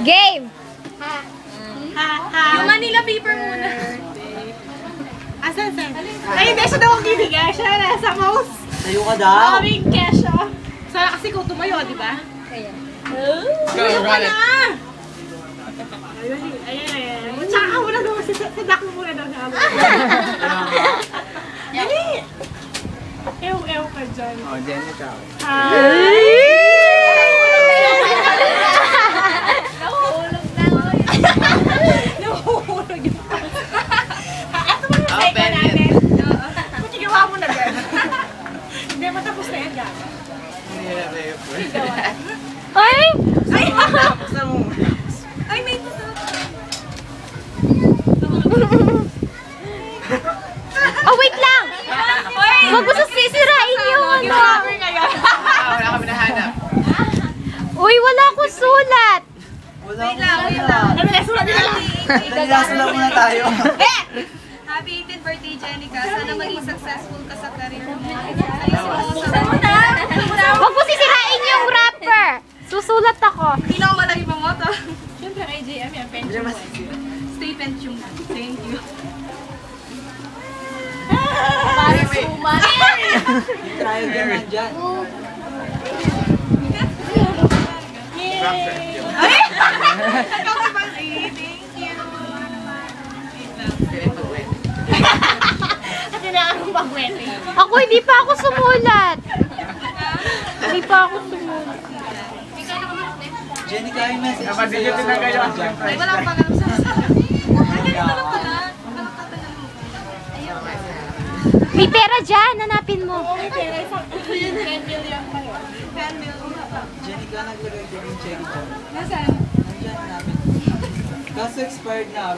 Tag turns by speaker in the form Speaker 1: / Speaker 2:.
Speaker 1: Game!
Speaker 2: Yung Manila paper muna. Asan? Ay, hindi siya daw ang kibigay. Siya nasa mouse.
Speaker 3: Tayo ka daw.
Speaker 2: Maraming kesyo. Sana kasi kung tumayo, di ba?
Speaker 1: Kaya.
Speaker 2: Tumayo ka na! Ayan. Tsaka ka muna daw. Sadak mo muna daw sa amo. Dali! Ew ka dyan.
Speaker 3: Oh, Jen, ikaw.
Speaker 1: Nahuhulog na.
Speaker 2: Nahuhulog yun. Ito mo yung seka natin. Magigawa mo na dyan. Hindi, matapos na yan, gaga.
Speaker 1: Ay!
Speaker 2: Ay, may ito.
Speaker 1: Oh, wait lang! Huwag mo sisirain yung ano.
Speaker 3: Wala kami nahanap.
Speaker 1: Uy, wala akong sulat.
Speaker 3: Wala akong
Speaker 2: Ano na, sulat nila lang.
Speaker 3: Nalilasan lang muna tayo.
Speaker 4: Happy 18th birthday, Jenica. Sana maging successful ka sa career mo.
Speaker 1: Huwag mo sisirain yung wrapper. Susulat ako.
Speaker 4: Hindi na ako malaki pa mo to.
Speaker 2: Siyempre, kay JM yan, pension mo.
Speaker 4: Stay pension. Thank you.
Speaker 2: Para suman.
Speaker 3: Try again dyan.
Speaker 4: Ay! Ikaw si Bang A. Thank you.
Speaker 2: Kasi na akong pag-wete.
Speaker 1: Ako, hindi pa ako sumulat. Hindi pa ako sumulat.
Speaker 3: Jenica, yung message mo
Speaker 5: Napatigil din na kayo.
Speaker 4: Ay, wala akong pag-alam sa
Speaker 1: May pera dyan. Hanapin mo.
Speaker 2: May pera isang 10 million pa yun.
Speaker 4: 10 million.
Speaker 3: Jenica, naglagay ko yung check dyan.
Speaker 4: Nasaan?
Speaker 3: Nandyan namin. Kaso expired na.